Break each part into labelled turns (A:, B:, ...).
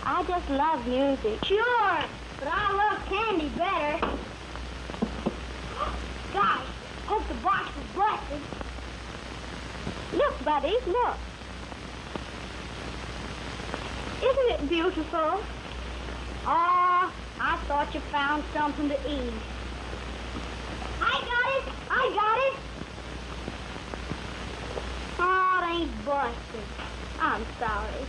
A: I just love music. Sure, but I love candy better. Gosh, hope the box is blessed. Look, buddy, look. Isn't it beautiful? Oh, I thought you found something to eat. I got it! I got it! Oh, it ain't busted. I'm sorry.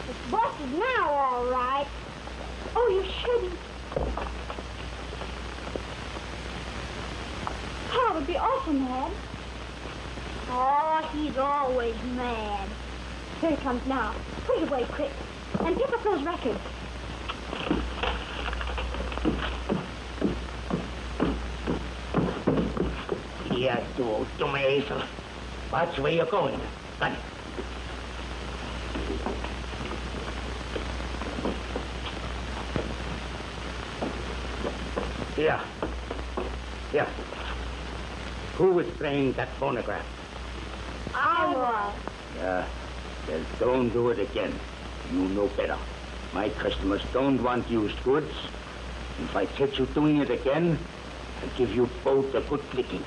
A: It's busted now, all right. Oh, you shouldn't. Pa would be awful mad. Oh, he's always mad. Here he comes now. Put it away quick. And pick up those records.
B: Yeah, do me, Hazel. Watch where you're going. Run. Here. Here. Who was playing that phonograph?
A: I was.
B: Yeah. Well, don't do it again. You know better. My customers don't want used goods. If I catch you doing it again, I'll give you both a good licking.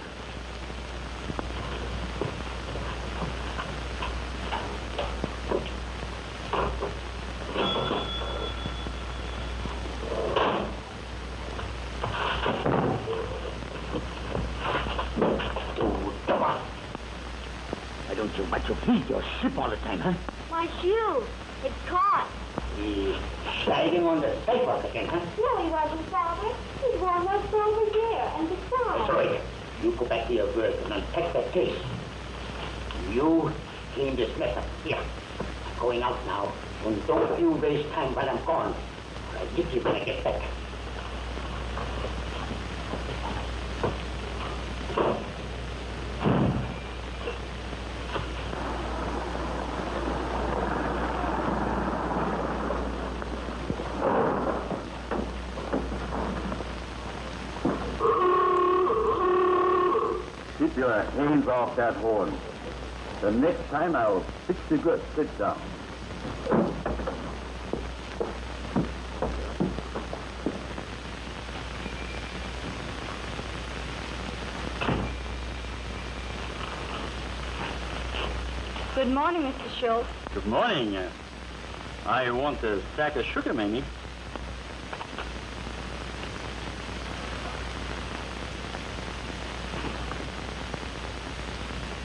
B: You beat your ship all the time, huh?
A: My shoe. It's caught.
B: He's sliding on the sidewalk again, huh?
A: No, he wasn't, Father. He's one that's over there. And besides...
B: That's right. You go back to your work and unpack that case. You clean this mess up. Here. I'm going out now. And don't you waste time while I'm gone. I'll get you when I get back.
C: Keep your hands off that horn. The next time I'll fix you good. Sit down.
A: Good morning, Mr. Schultz.
C: Good morning. I want a sack of sugar, Mamie.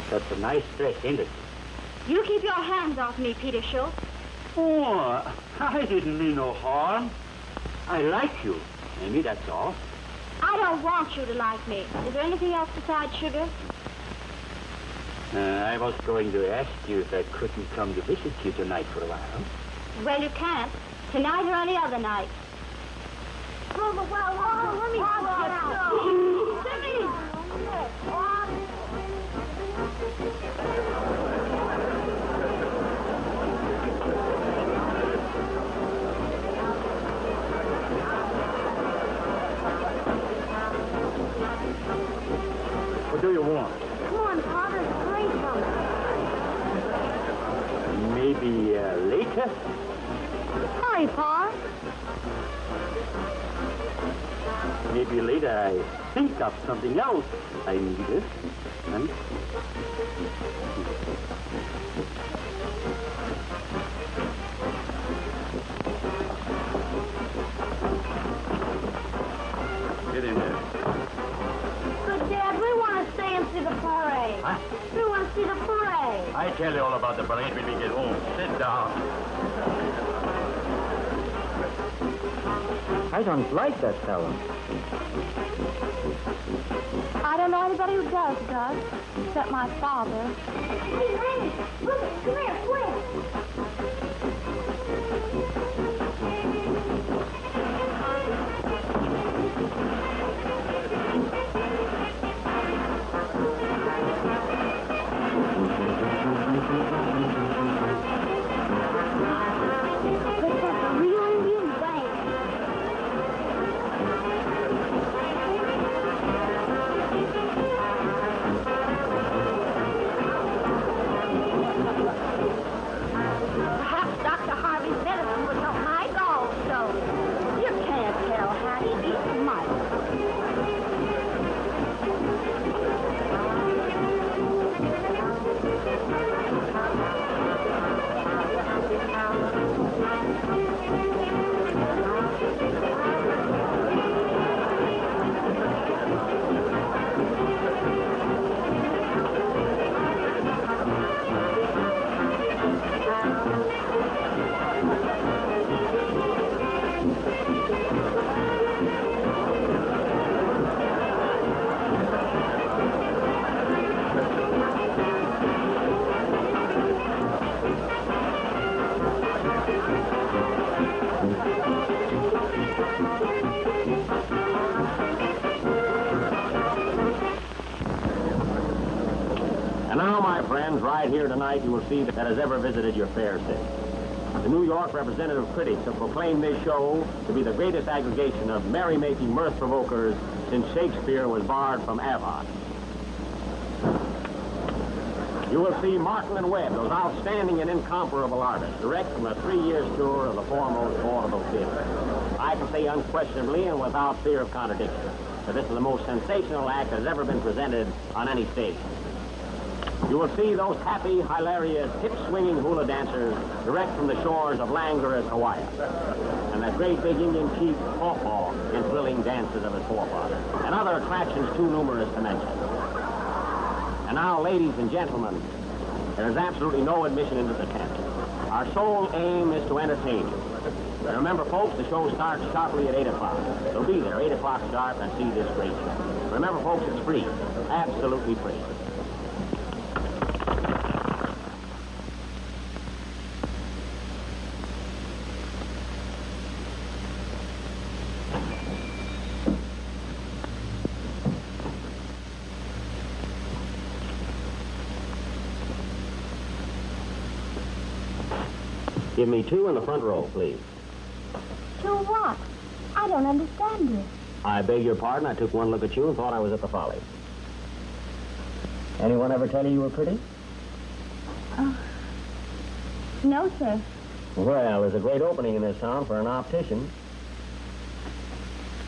B: That's a nice dress, ain't it?
A: You keep your hands off me, Peter Schultz.
C: Oh, I didn't mean no harm. I like you, Mamie, that's all.
A: I don't want you to like me. Is there anything else besides sugar?
C: I was going to ask you if I couldn't come to visit you tonight for a while.
A: Well, you can't. Tonight or any other night. Oh, let me Timmy!
C: What do you want?
A: Come on, Father, it's great coming.
C: Maybe later?
A: Hurry, Pa.
C: Maybe later I think of something else I needed. Hmm? Get in there.
A: But, Dad, we want to stay and see the parade.
C: Huh?
A: We want to see the parade.
C: I tell you all about the parade when we get home. Sit down. I don't like that fellow.
A: I don't know anybody who does, except my father. Hey, Randy, look, come here, quick. Looks like a real Indian band. Perhaps Dr. Harvey's medicine would help my gallstones. You can't tell how he eats mice.
D: And now, my friends, right here tonight, you will see that has ever visited your fair city. The New York representative critics have proclaimed this show to be the greatest aggregation of merry-making mirth-provokers since Shakespeare was barred from Avon. You will see Martin and Webb, those outstanding and incomparable artists, direct from a 3-year tour of the foremost vaudeville theater. I can say unquestionably and without fear of contradiction that this is the most sensational act that has ever been presented on any stage. You will see those happy, hilarious, hip-swinging hula dancers direct from the shores of Languorous, Hawaii. And that great big Indian chief, Pawpaw, in thrilling dances of his forefathers. And other attractions too numerous to mention. And now, ladies and gentlemen, there is absolutely no admission into the tent. Our sole aim is to entertain you. And remember, folks, the show starts sharply at 8 o'clock. So be there, 8 o'clock sharp, and see this great show. Remember, folks, it's free. Absolutely free. Give me 2 in the front row, please.
A: To what? I don't understand you.
D: I beg your pardon. I took one look at you and thought I was at the Follies. Anyone ever tell you were pretty?
A: No, sir.
D: Well, there's a great opening in this town for an optician.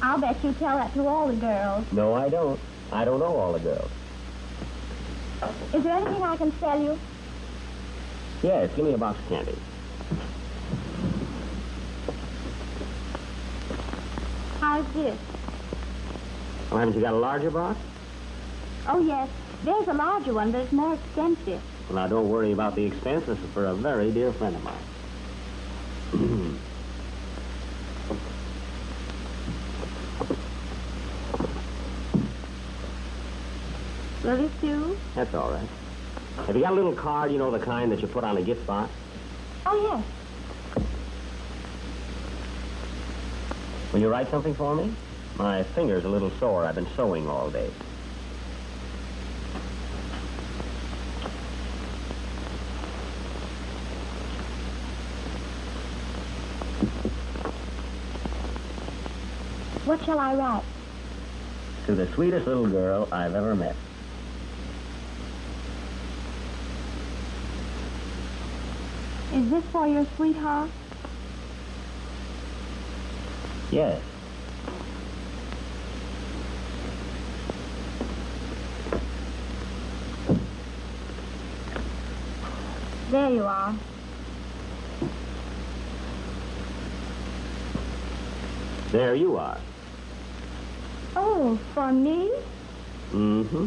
A: I'll bet you tell that to all the girls.
D: No, I don't. I don't know all the girls.
A: Is there anything I can sell you?
D: Yes, give me a box of candy.
A: How's this?
D: Well, haven't you got a larger box?
A: Oh, yes. There's a larger one, but it's more expensive.
D: Well, now, don't worry about the expense. This is for a very dear friend of mine.
A: Will this do?
D: That's all right. Have you got a little card, you know, the kind that you put on a gift box?
A: Oh, yes.
D: Will you write something for me? My finger's a little sore. I've been sewing all day.
A: What shall I write?
D: To the sweetest little girl I've ever met.
A: Is this for your sweetheart?
D: Yes.
A: There you are.
D: There you are.
A: Oh, for me?
D: Mm-hmm.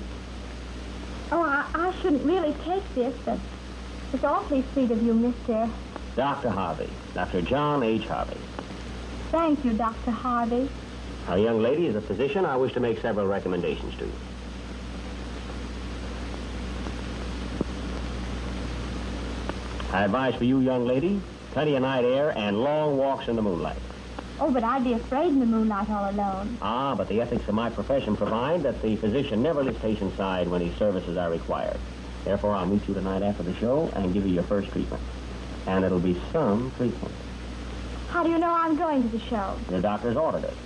A: Oh, I shouldn't really take this, but it's awfully sweet of you, Mr.
D: Dr. Harvey. Dr. John H. Harvey.
A: Thank you, Dr. Harvey.
D: Now, young lady, as a physician, I wish to make several recommendations to you. I advise for you, young lady, plenty of night air and long walks in the moonlight.
A: Oh, but I'd be afraid in the moonlight all alone.
D: Ah, but the ethics of my profession provide that the physician never leaves patient's side when his services are required. Therefore, I'll meet you tonight after the show and give you your first treatment. And it'll be some treatment.
A: How do you know I'm going to the show?
D: Your doctor's ordered it.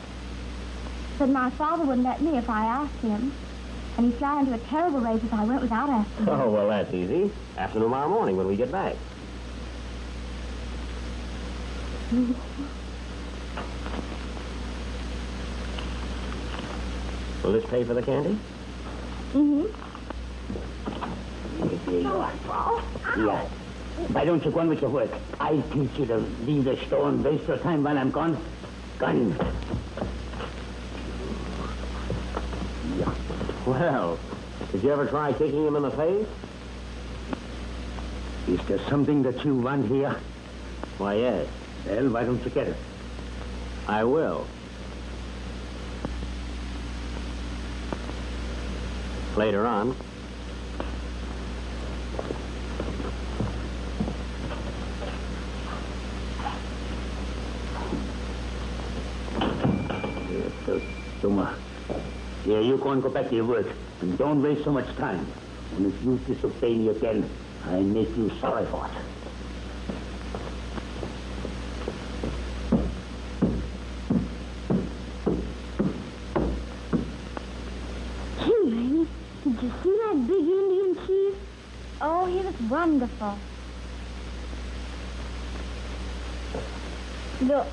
A: But my father wouldn't let me if I asked him. And he'd fly into a terrible rage if I went without asking him.
D: Oh, well, that's easy. After tomorrow morning when we get back. Will this pay for the candy?
A: Mm-hmm.
B: Here you are. Yeah. Why don't you go on with your work? I teach you to leave the store and waste your time while I'm gone. Gone. Yeah.
D: Well, did you ever try kicking him in the face?
B: Is there something that you want here?
D: Why, yes.
B: Well, why don't you get it?
D: I will. Later on.
B: Yeah, you go and go back to your work. And don't waste so much time. And if you disobey me again, I make you sorry for it.
A: Gee, Laney, did you see that big Indian chief? Oh, he was wonderful. Look,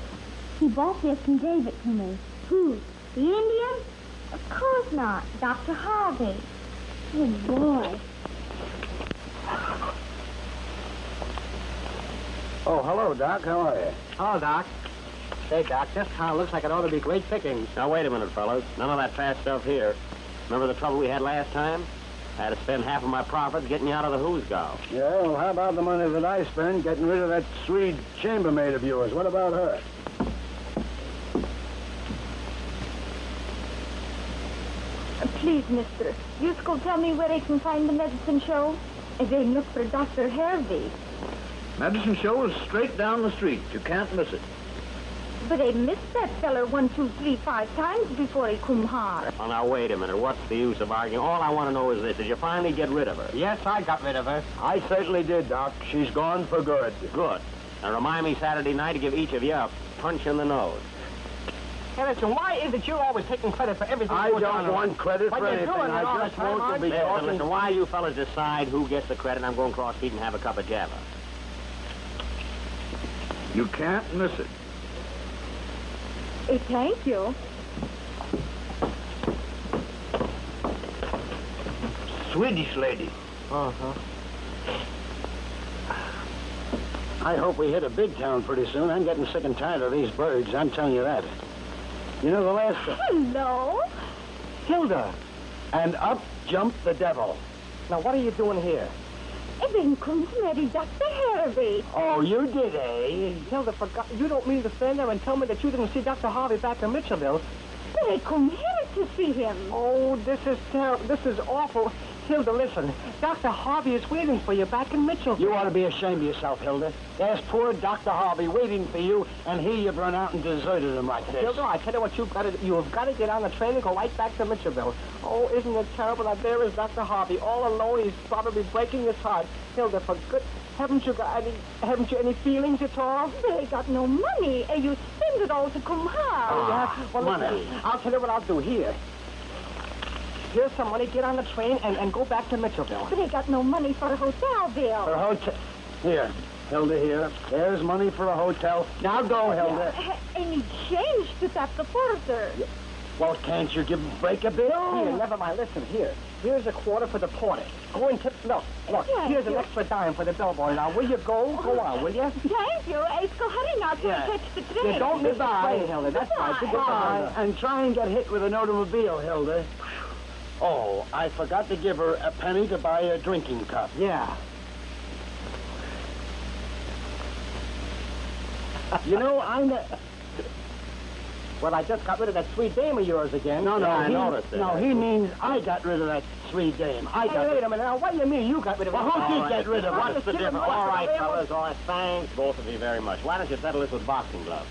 A: he bought this and gave it to me. Who? The Indian? Of course not. Dr. Harvey. Oh, boy.
C: Oh, hello, Doc. How are you?
D: Hello, Doc. Say, Doc, this car looks like it ought to be great pickings. Now, wait a minute, fellas. None of that fast stuff here. Remember the trouble we had last time? I had to spend half of my profits getting you out of the hoosgow.
C: Yeah, well, how about the money that I spent getting rid of that Swede chambermaid of yours? What about her?
A: Please, mister, you go tell me where I can find the medicine show. And then look for Dr. Harvey.
C: Medicine show is straight down the street. You can't miss it.
A: But I missed that feller 1, 2, 3, 5 times before he come hard.
D: Well, now, wait a minute. What's the use of arguing? All I want to know is this. Did you finally get rid of her?
E: Yes, I got rid of her.
C: I certainly did, Doc. She's gone for good.
D: Good. Now, remind me Saturday night to give each of you a punch in the nose.
E: Hey, listen, why is it you're always taking credit for everything
C: I
E: that goes
C: don't
E: on?
C: want credit
E: But
C: for
E: you're
C: anything.
E: doing it all
C: I
E: the
C: just
E: time,
C: want to
E: aren't
C: be
E: you?
D: Listen,
C: talking.
D: listen, while you fellas decide who gets the credit, I'm going across the street and have a cup of java.
C: You can't miss it.
A: Hey, thank you.
C: Swedish lady.
E: Uh-huh.
C: I hope we hit a big town pretty soon. I'm getting sick and tired of these birds. I'm telling you that. You know the last...
A: Hello.
C: Hilda. And up jumped the devil.
E: Now, what are you doing here?
A: I've been come to marry Dr. Harvey.
C: Oh, you did, eh?
E: Hilda, forgot. You don't mean to stand there and tell me that you didn't see Dr. Harvey back in Mitchellville?
A: But I come here to see him.
E: Oh, this is terrible. This is awful. Hilda, listen. Dr. Harvey is waiting for you back in Mitchellville.
C: You ought to be ashamed of yourself, Hilda. There's poor Dr. Harvey waiting for you, and here you've run out and deserted him like this.
E: Hilda, I tell you what you've got to do. You've got to get on the train and go right back to Mitchellville. Oh, isn't it terrible? Now, there is Dr. Harvey all alone. He's probably breaking his heart. Hilda, for good... Haven't you any feelings at all?
A: But I got no money, and you spend it all to come here.
E: Oh, yeah? Well,
C: money.
E: listen, I'll tell you what I'll do here. Here's some money. Get on the train and go back to Mitchellville.
A: But I got no money for a hotel bill.
C: For a hotel... Here, Hilda, here. There's money for a hotel. Now go, Hilda.
A: I need change to tap the further.
C: Well, can't you break a bill?
E: Here, never mind. Listen, here. Here's a quarter for the porter. Go and tip. Look,
A: Yes,
E: here's an extra dime for the bellboy. Now, will you go? Go on, will you?
A: Thank you. Ace, go hurry now to catch the train.
E: You don't miss the
C: Goodbye.
E: train, Hilda. That's right.
A: Goodbye.
E: Goodbye.
C: And try and get hit with an automobile, Hilda. Oh, I forgot to give her a penny to buy a drinking cup.
E: Yeah.
C: You know,
E: Well, I just got rid of that sweet dame of yours again.
C: No,
D: I noticed it.
C: No, he means I got rid of that sweet dame. I
E: Hey,
C: got
E: wait a minute. Now, what do you mean you got rid of it?
C: Well, how'd you get rid of it?
D: What's the
E: Give him
D: difference?
E: what's
D: All
E: the
D: right,
E: difference?
D: fellas. All right, thanks both of you very much. Why don't you settle this with boxing gloves?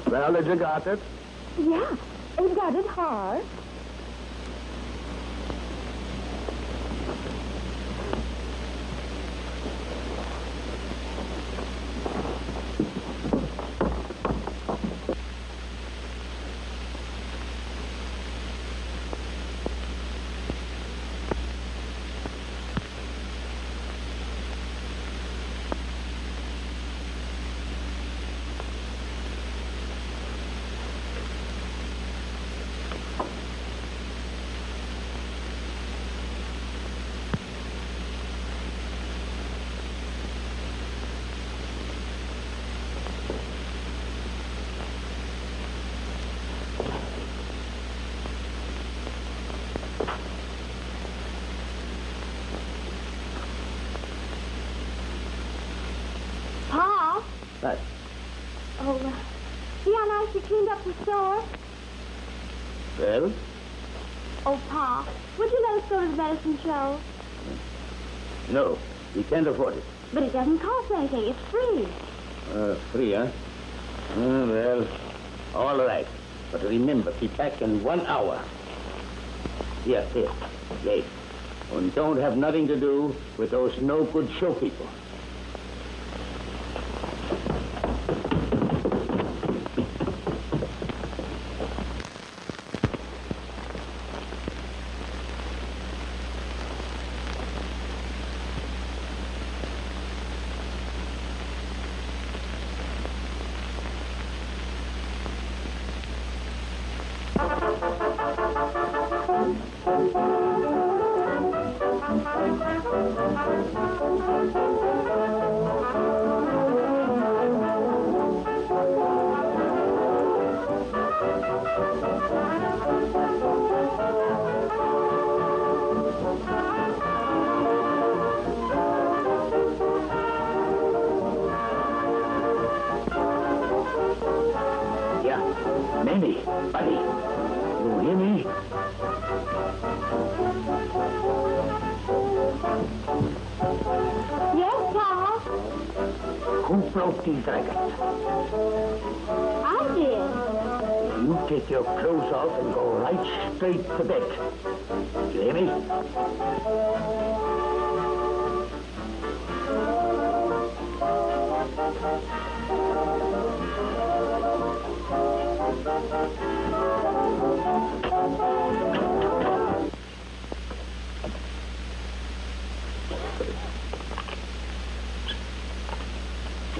C: Well, did you got it?
A: Yeah, I got it hard. Pa?
C: What?
A: Oh, see how nice you cleaned up the store?
C: Well?
A: Oh, Pa, would you let us go to the medicine show?
C: No, we can't afford it.
A: But it doesn't cost anything. It's free.
C: Free, huh? Well, all right. But remember, be back in 1 hour. Yes. Yes. And don't have nothing to do with those no-good show people. Yeah, Mamie, buddy, you hear me?
A: Yes, Pa?
C: Who broke these records?
A: I did.
C: You take your clothes off and go right straight to bed. You hear me?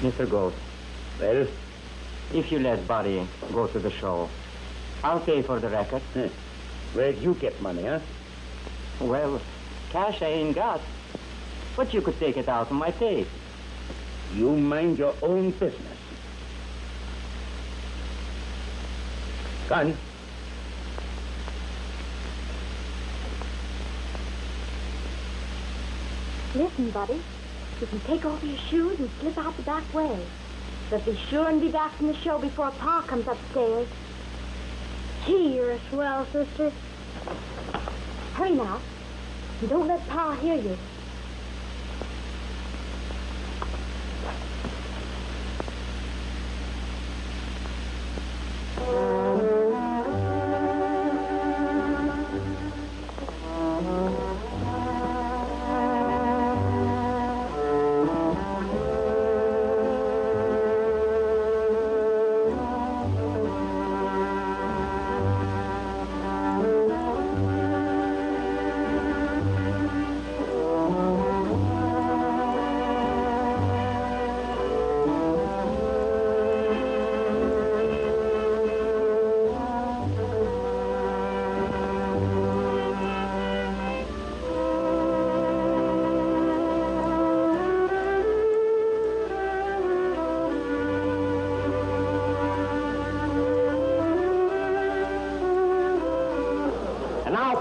E: Mr. Gold,
C: Well?
E: if you let Buddy go to the show, I'll pay for the record.
C: Where'd you get money, huh?
E: Well, cash I ain't got. But you could take it out of my pay.
C: You mind your own business. Gun.
A: Listen, buddy. You can take off your shoes and slip out the back way. But be sure and be back from the show before Pa comes upstairs. Gee, you're a swell sister. Hurry now. And don't let Pa hear you.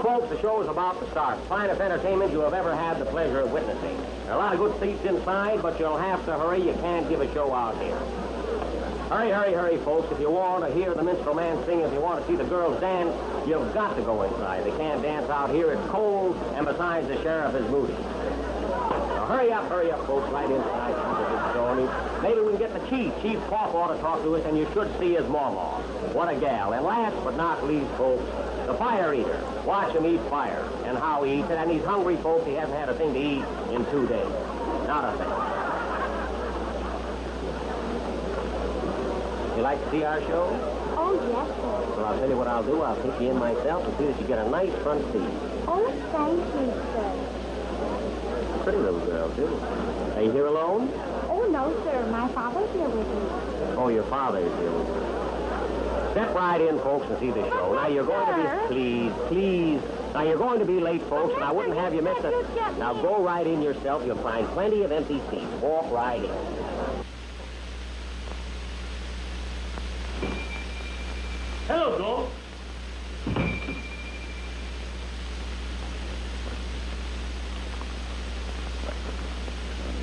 D: Well, folks, the show is about to start. Finest entertainment you have ever had the pleasure of witnessing. There are a lot of good seats inside, but you'll have to hurry. You can't give a show out here. Hurry, hurry, hurry, folks. If you want to hear the minstrel man sing, if you want to see the girls dance, you've got to go inside. They can't dance out here. It's cold, and besides, the sheriff is moody. Now, hurry up, folks, right inside. Maybe we can get the chief. Chief Pop ought to talk to us, and you should see his mama. What a gal. And last but not least, folks, the fire eater. Watch him eat fire and how he eats it. And he's hungry, folks. He hasn't had a thing to eat in 2 days. Not a thing. You like to see our show?
A: Oh, yes, sir.
D: Well, I'll tell you what I'll do. I'll take you in myself and see that you get a nice front seat.
A: Oh, thank you, sir.
D: Pretty little girl, too. Are you here alone?
A: Oh, no, sir. My father's here with me.
D: Oh, your father is here with you. Step right in, folks, and see the show. Now, you're going to be... Please. Now, you're going to be late, folks, and I wouldn't have you miss it. Now, go right in yourself. You'll find plenty of empty seats. Walk right in.
C: Hello, Joe.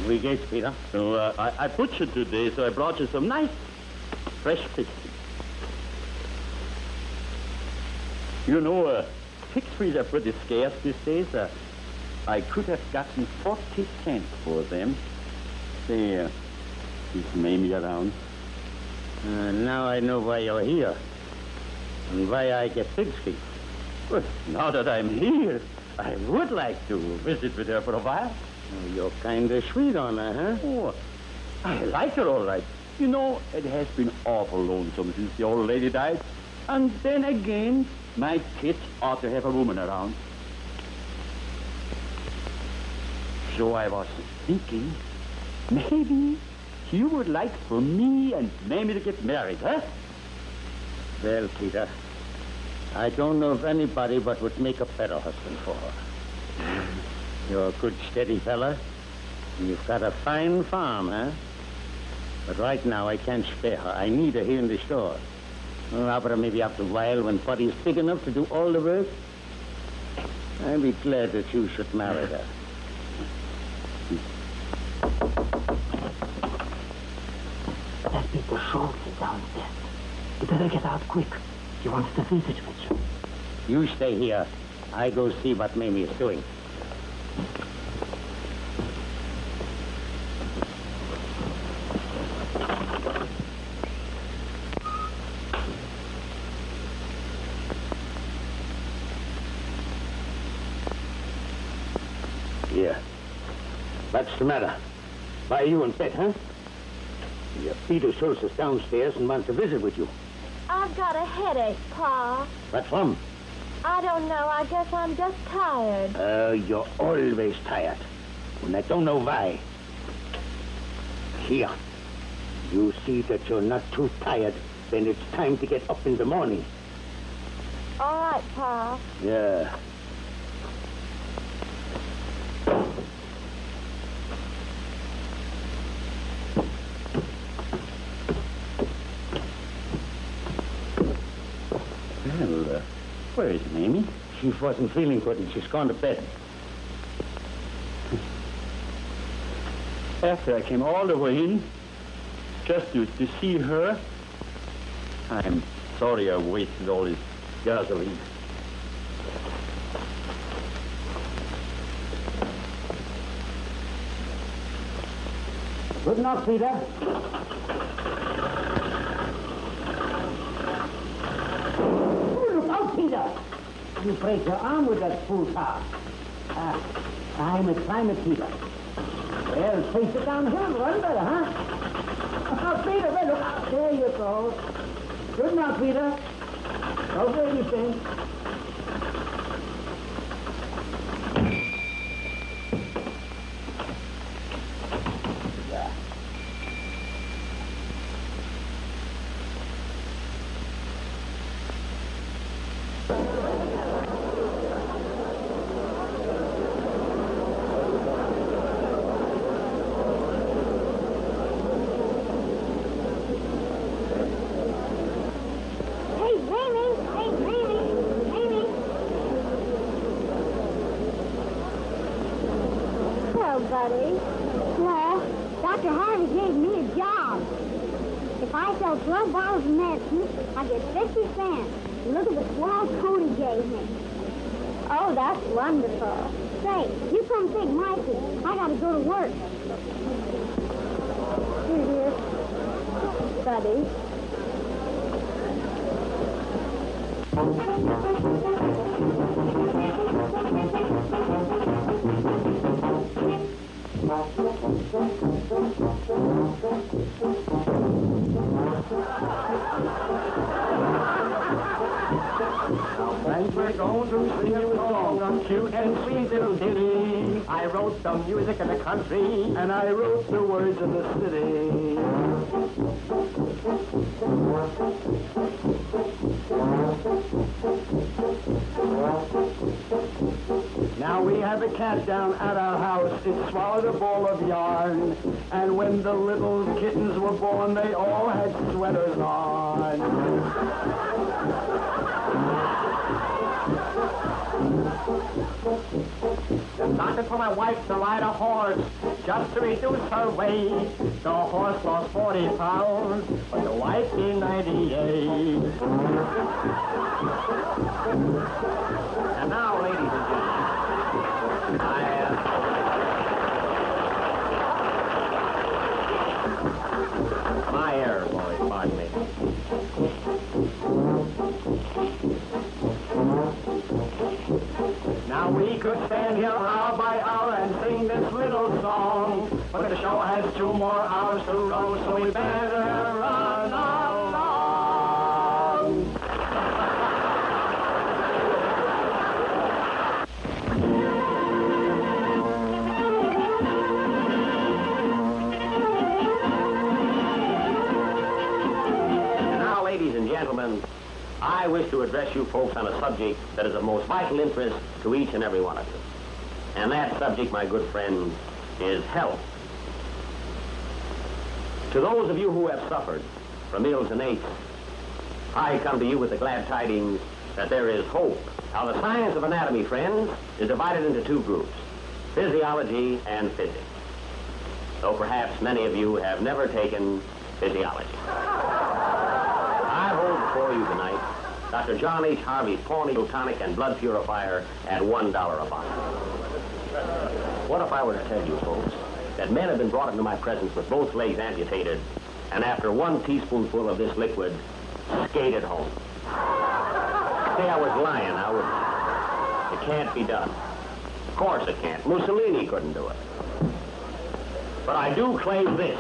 C: We get Peter.
F: So, I butchered today, so I brought you some nice, fresh pigs. You know, pig feet are pretty scarce these days. I could have gotten 40 cents for them. Say, is Mamie around?
C: Now I know why you're here. And why I get pig's feet.
F: Well, now that I'm here, I would like to visit with her for a while.
C: You're kind of sweet on her, huh?
F: Oh, I like her all right. You know, it has been awful lonesome since the old lady died. And then again, my kids ought to have a woman around. So I was thinking, maybe you would like for me and Mamie to get married, huh?
C: Well, Peter, I don't know of anybody but would make a better husband for her. You're a good, steady fella. And you've got a fine farm, huh? But right now, I can't spare her. I need her here in the store. Well, after maybe after a while, when Buddy's big enough to do all the work, I'd be glad that you should marry her.
B: That people Schultz is downstairs. You better get out quick. He wants to visit with you.
C: You stay here. I go see what Mamie is doing. Here. What's the matter? Why are you in bed, huh? Your Peter Schultz is downstairs and wants to visit with you.
A: I've got a headache, Pa.
C: What from?
A: I don't know. I guess I'm just tired.
C: You're always tired. And I don't know why. Here. You see that you're not too tired, then it's time to get up in the morning.
A: All right, Pa.
C: Yeah.
F: Well, where is Mamie?
C: She wasn't feeling good and she's gone to bed.
F: After I came all the way in, just to see her, I'm sorry I wasted all this gasoline.
C: Good enough, Peter. Peter, you break your arm with that fool car. Climb it, Peter. Well, face it downhill and run better, huh? Peter, well, look out. There you go. Good now, Peter. Don't do anything.
A: Buddy. Well, Dr. Harvey gave me a job. If I sell 12 bottles of medicine, I get 50 cents. Look at the swell coat he gave me. Oh, that's wonderful. Say, you come take my seat. I gotta go to work. Here, Buddy.
E: Friends, we're going to sing you a song, a cute and sweet little ditty. I wrote the music in the country, and I wrote the words in the city. Now we have a cat down at our house. It swallowed a ball of yarn. And when the little kittens were born, they all had sweaters on. The doctor told my wife to ride a horse just to reduce her weight. The horse lost 40 pounds, but the wife gained 98. And now, ladies and gentlemen, my error, boys, pardon me. Now we could stand here hour by hour and sing this little song, but the show has 2 more hours to go, so we better run along. Now, ladies and gentlemen, I wish to address you folks on a subject that is of most vital interest to each and every one of you. And that subject, my good friends, is health. To those of you who have suffered from ills and aches, I come to you with the glad tidings that there is hope. Now, the science of anatomy, friends, is divided into 2 groups, physiology and physics. Though perhaps many of you have never taken physiology. I hold before you tonight Dr. John H. Harvey's Pawnee Tonic and Blood Purifier at $1 a bottle. What if I were to tell you, folks, that men have been brought into my presence with both legs amputated, and after 1 teaspoonful of this liquid, skated home? Say I was lying, I wouldn't. It can't be done. Of course it can't. Mussolini couldn't do it. But I do claim this.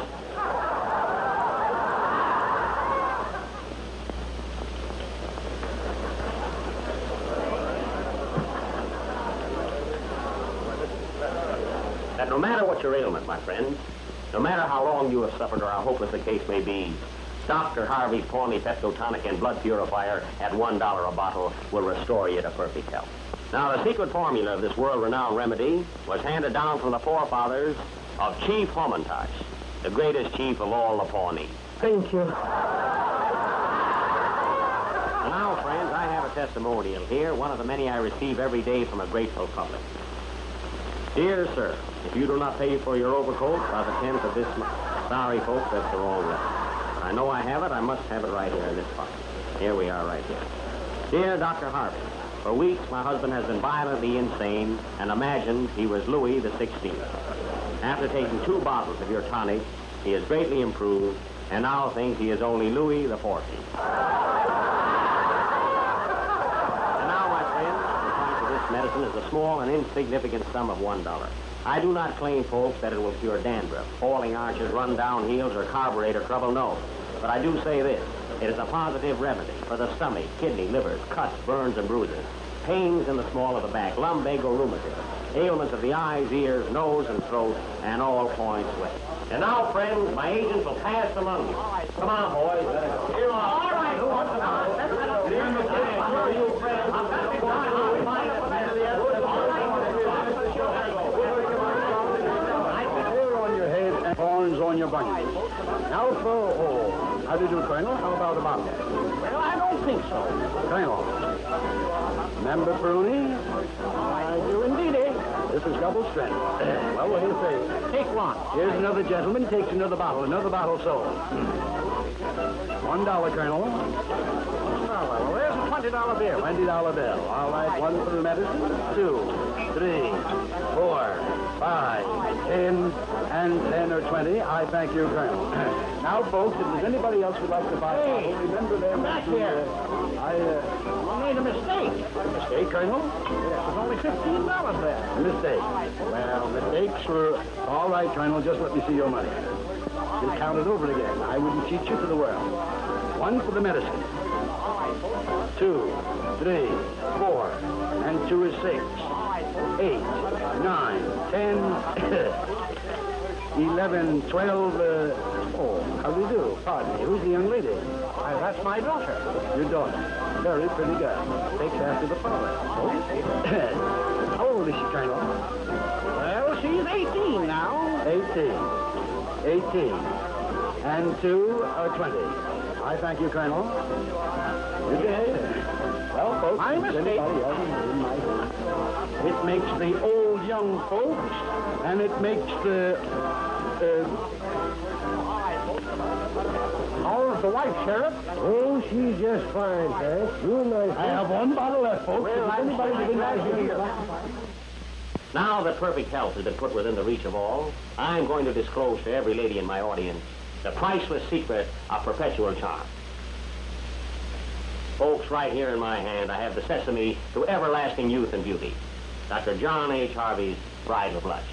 E: That no matter what your ailment, my friends, no matter how long you have suffered or how hopeless the case may be, Dr. Harvey's Pawnee Tonic and Blood Purifier at $1 a bottle will restore you to perfect health. Now, the secret formula of this world-renowned remedy was handed down from the forefathers of Chief Homantosh, the greatest chief of all the Pawnees. Thank you.
D: Now, friends, I have a testimonial here, one of the many I receive every day from a grateful public. Dear sir, if you do not pay for your overcoat by the 10th of this month, sorry folks, that's the wrong letter. I know I have it, I must have it right here in this pocket. Here we are right here. Dear Dr. Harvey, for weeks my husband has been violently insane and imagined he was Louis the 16th. After taking 2 bottles of your tonic, he has greatly improved and now thinks he is only Louis the 14th. Medicine is a small and insignificant sum of $1. I do not claim, folks, that it will cure dandruff, falling arches, run-down heels, or carburetor trouble, no. But I do say this. It is a positive remedy for the stomach, kidney, livers, cuts, burns, and bruises, pains in the small of the back, lumbago rheumatism, ailments of the eyes, ears, nose, and throat, and all points with it. And now, friends, my agents will pass among you. Come on, boys. Let us go. Here, all right. Who wants to go? You friends.
G: Horns on your bunions. Now for a hole. How do you do, Colonel? How about a bottle?
E: Well, I don't think so.
G: Colonel. Remember Bruni?
E: I do indeed, eh?
G: This is double strength. Well, what do you say?
E: Take one.
G: Here's another gentleman, takes another bottle sold. $1, Colonel. Well, there's a $20 bill. $20 bill. All right, one for the medicine. 2, 3, 4, 5, 10, and 10 or 20. I thank you, Colonel. Now, folks, if there's anybody else who'd like to buy a bottle, remember they're
E: back here.
G: You
E: made a mistake.
G: Mistake, Colonel?
E: There's only $15 there.
G: A mistake. Well, mistakes were... All right, Colonel, just let me see your money. You'll count it over again. I wouldn't cheat you for the world. 1 for the medicine. 2, 3, 4, and 2 is 6. 8, 9, 10, 11, 12, how do you do? Pardon me, who's the young lady?
E: That's my daughter.
G: Your daughter. Very pretty girl. Takes after the father. Oh? How old is she, Colonel?
E: Well, she's 18 now.
G: 18. 18. And 2 are 20. I thank you, Colonel. Good day. Well, folks,
E: My mistake.
G: anybody else in my house? It makes the old young folks, and it makes the...
E: How's the wife, Sheriff?
G: Oh, she's just fine, thanks. You nice. I have 1 bottle left, folks.
E: Well,
G: If anybody
E: I'm
G: would like
E: glad
G: to
E: you're here.
D: Now that perfect health has been put within the reach of all, I'm going to disclose to every lady in my audience the priceless secret of perpetual charm. Folks, right here in my hand, I have the sesame to everlasting youth and beauty. Dr. John H. Harvey's Bridal Blush.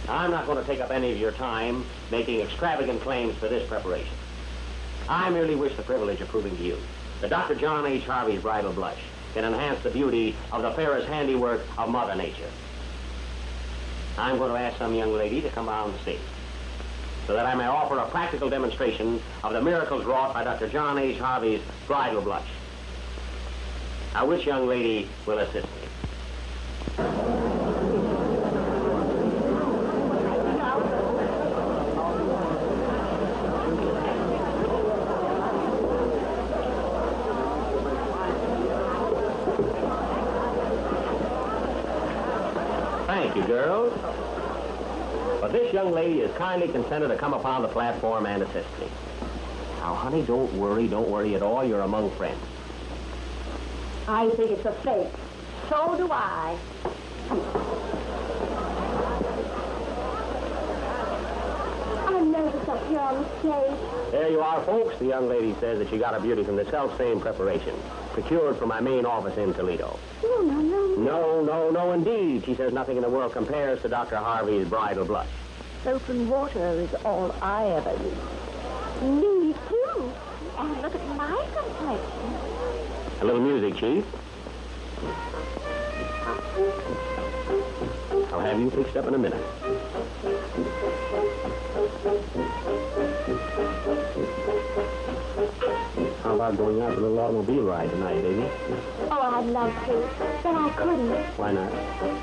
D: Now, I'm not going to take up any of your time making extravagant claims for this preparation. I merely wish the privilege of proving to you that Dr. John H. Harvey's Bridal Blush can enhance the beauty of the fairest handiwork of Mother Nature. I'm going to ask some young lady to come on the stage so that I may offer a practical demonstration of the miracles wrought by Dr. John H. Harvey's Bridal Blush. Now, which young lady will assist me? Thank you, girls. But this young lady has kindly consented to come upon the platform and assist me. Now, honey, don't worry at all. You're among friends.
A: I think it's a fake. So do I. I'm nervous up here on the stage.
D: There you are, folks. The young lady says that she got her beauty from the self-same preparation, procured from my main office in Toledo. No, indeed. She says nothing in the world compares to Dr. Harvey's Bridal Blush.
A: Soap and water is all I ever use. Me, too. And look at my complexion.
D: A little music, Chief. I'll have you fixed up in a minute. How about going out for a little automobile ride tonight, baby?
A: Oh, I'd love to, but I couldn't.
D: Why not?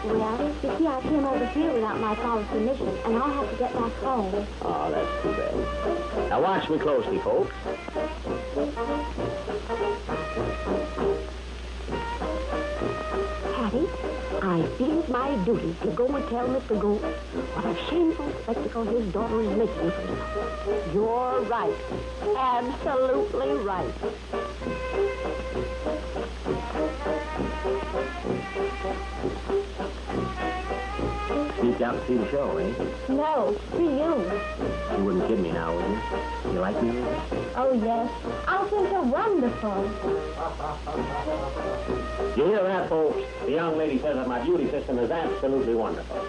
A: Well, you see, I came over here without my father's permission, and I'll have to get back home.
D: Oh, that's too bad. Now watch me closely, folks.
A: Hattie, I feel it's my duty to go and tell Mr. Gould what a shameful spectacle his daughter is making of herself. You're right. Absolutely right.
D: Sneaked out to see the show, eh?
A: No, see you.
D: You wouldn't kid me now, would you? You like me?
A: Oh, yes. I think you're wonderful.
D: You hear that, folks? The young lady says that my beauty system is absolutely wonderful.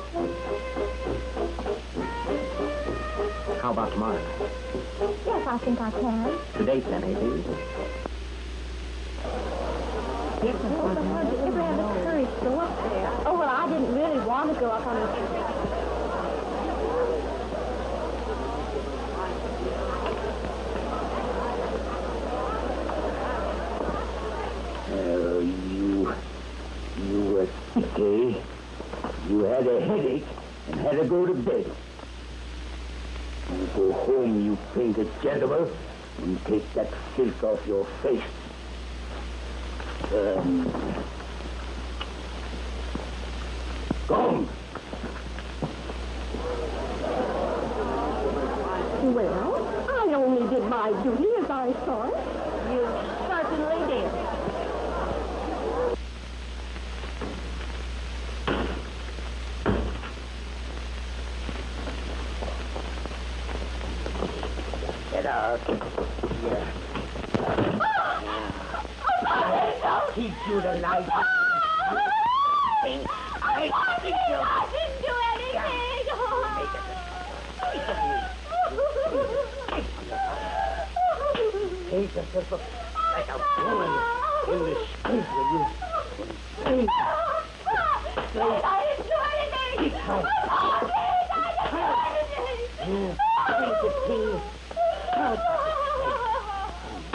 D: How about tomorrow night?
A: Yes, I think I can.
D: The date then, eh, baby?
A: Abraham had the courage to go up there. Oh, well, I didn't really want to go up on the tree.
C: You were sick, eh? You had a headache and had to go to bed. You go home, you painted gentleman, and take that filth off your face. Come.
A: my duty as I saw it. You certainly did.
B: Get out. Yeah. I'll teach you the life.
A: I didn't do anything.
B: Take yourself up like a woman in the street with you.
A: I didn't do anything.
B: Keep quiet. You think the king is proud of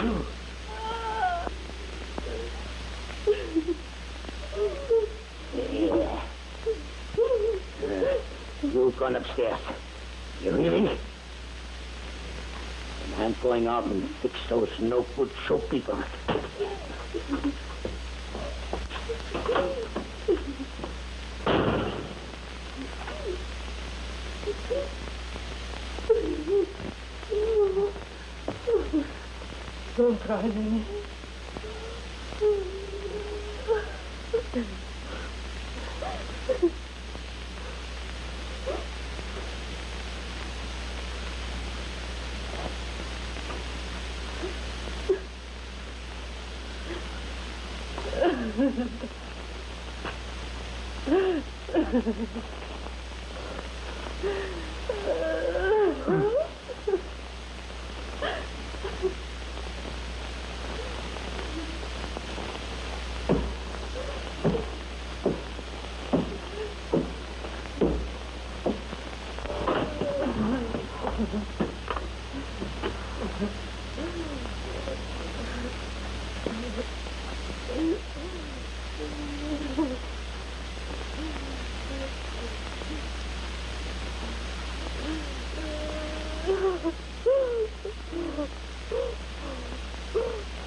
B: you. You've gone upstairs. You really? And I'm going out and fix those no good show people.
E: Don't cry, Mamie.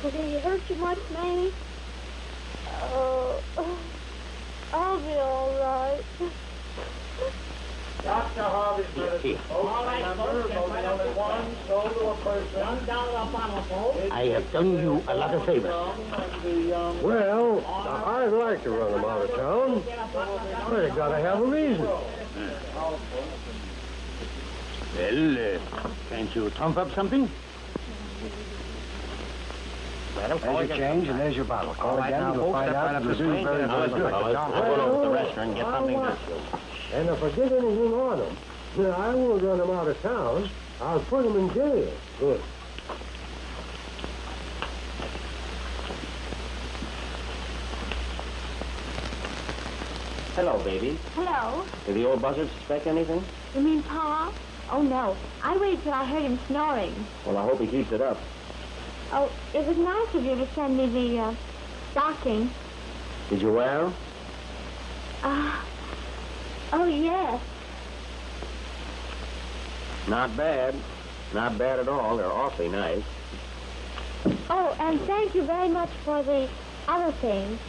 A: Did he hurt you much, Mamie? I'll be all right.
D: Dr. Harvey's medicine.
B: All
D: right, folks, only one sold to a person.
B: I have done you a lot of favors.
G: Well, I'd like to run them out of town. But you gotta have a reason.
C: Well, can't you trump up something?
G: There's your change and there's your bottle. Call
D: Right
G: again,
D: now,
G: you'll
D: folks,
G: find
D: step right
G: out
D: up
G: if
D: to
G: you
D: the
G: do
D: screen.
G: very
D: Now, let's
G: good.
D: go, fellas. I'll go over to the restaurant and get something to...
G: And if I get anything on them, I won't run them out of town. I'll put them in jail. Good.
D: Hello, baby.
A: Hello?
D: Did the old buzzard suspect anything?
A: You mean Pa? Oh, no. I waited till I heard him snoring.
D: Well, I hope he keeps it up.
A: Oh, it was nice of you to send me the, stocking.
D: Did you wear them?
A: Oh, yes.
D: Not bad. Not bad at all. They're awfully nice.
A: Oh, and thank you very much for the other things.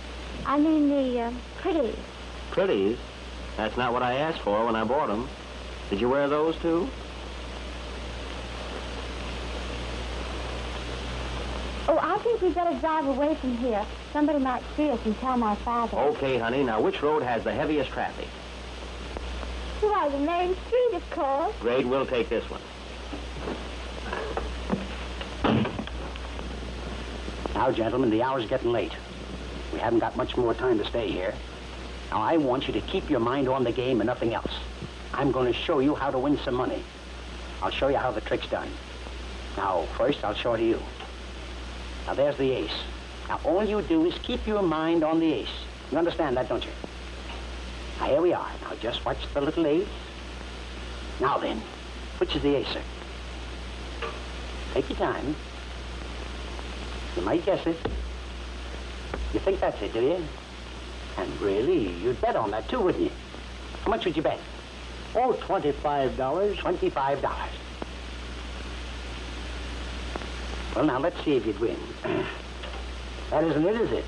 A: I mean the, pretties.
D: Pretties? That's not what I asked for when I bought them. Did you wear those, too?
A: Oh, I think we'd better drive away from here. Somebody might see us and tell my father.
D: Okay, honey. Now, which road has the heaviest traffic?
A: Why, the main street, of course.
D: Great, we'll take this one.
B: Now, gentlemen, the hour's getting late. We haven't got much more time to stay here. Now, I want you to keep your mind on the game and nothing else. I'm going to show you how to win some money. I'll show you how the trick's done. Now, first, I'll show it to you. Now, there's the ace. Now, all you do is keep your mind on the ace. You understand that, don't you? Now, here we are. Now, just watch the little ace. Now, then, which is the ace, sir? Take your time. You might guess it. You think that's it, do you? And really, you'd bet on that, too, wouldn't you? How much would you bet? Oh, $25. $25. Well, now, let's see if you'd win. That isn't it, is it?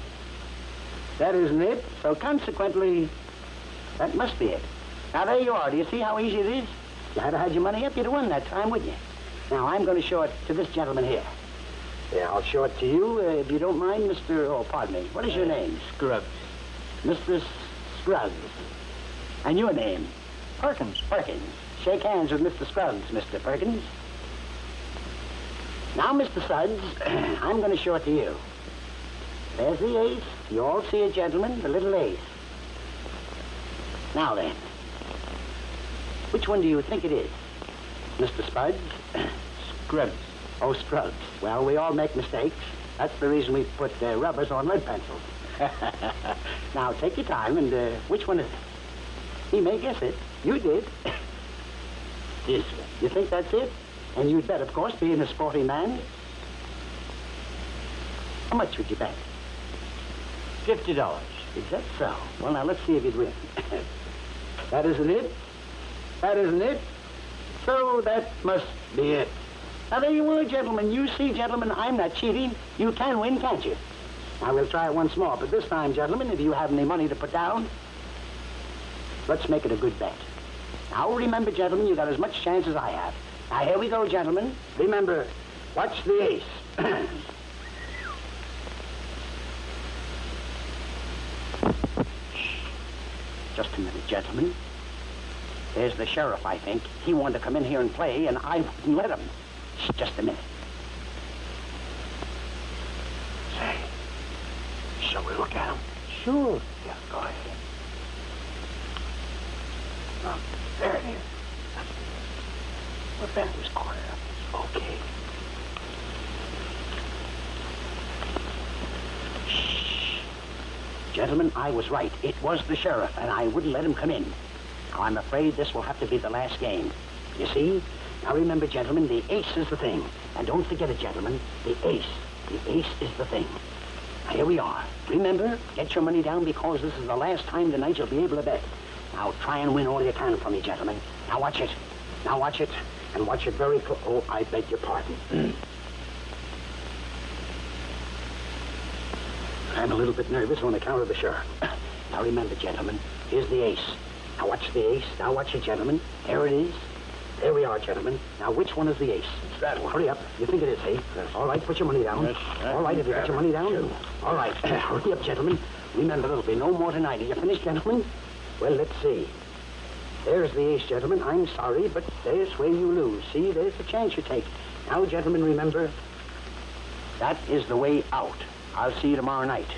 B: That isn't it. So, consequently, that must be it. Now, there you are. Do you see how easy it is? If you had had your money up, you'd have won that time, wouldn't you?
C: Now, I'm going to show it to this gentleman here. Yeah, I'll show it to you, if you don't mind, Mr. Oh, pardon me. What is your name?
E: Scrubs.
C: Mr. Scruggs. And your name?
E: Perkins.
C: Perkins. Shake hands with Mr. Scruggs, Mr. Perkins. Now, Mr. Suggs, I'm going to show it to you. There's the ace. You all see it, gentlemen, the little ace. Now then, which one do you think it is? Mr. Spuds?
E: Scrubs.
C: Oh, Scruggs. Well, we all make mistakes. That's the reason we put rubbers on lead pencils. Now, take your time, and which one is it? He may guess it. You did. This one. You think that's it? And you'd bet, of course, being a sporting man. How much would you bet?
E: $50.
C: Is that so? Well, now, let's see if you'd win. That isn't it. That isn't it. So that must be it. Now, there you are, gentlemen. You see, gentlemen, I'm not cheating. You can win, can't you? Now, we'll try it once more. But this time, gentlemen, if you have any money to put down, let's make it a good bet. Now, remember, gentlemen, you got as much chance as I have. Now, here we go, gentlemen. Remember, watch the ace. Just a minute, gentlemen. There's the sheriff, I think. He wanted to come in here and play, and I wouldn't let him. Shh, just a minute. Say, shall we look at him?
E: Sure.
C: Yeah, go ahead. There it is. We're bent this corner. Okay. Shh. Gentlemen, I was right. It was the sheriff, and I wouldn't let him come in. Now, I'm afraid this will have to be the last game. You see? Now, remember, gentlemen, the ace is the thing. And don't forget it, gentlemen, the ace. The ace is the thing. Now, here we are. Remember, get your money down because this is the last time tonight you'll be able to bet. Now, try and win all you can for me, gentlemen. Now, watch it. Now, watch it. And watch it very close. Oh, I beg your pardon. I'm a little bit nervous on account of the sheriff. Now, remember, gentlemen, here's the ace. Now, watch the ace. Now, watch it, gentlemen. There it is. There we are, gentlemen. Now, which one is the ace?
G: It's that one.
C: Hurry up. You think it is, eh?
G: Yes.
C: All right, put your money down.
G: Yes.
C: All right, have you got your money down?
G: Sure.
C: All right. Hurry up, gentlemen. Remember, there'll be no more tonight. Are you finished, gentlemen? Well, let's see. There's the ace, gentlemen. I'm sorry, but there's where you lose. See, there's the chance you take. Now, gentlemen, remember, that is the way out. I'll see you tomorrow night.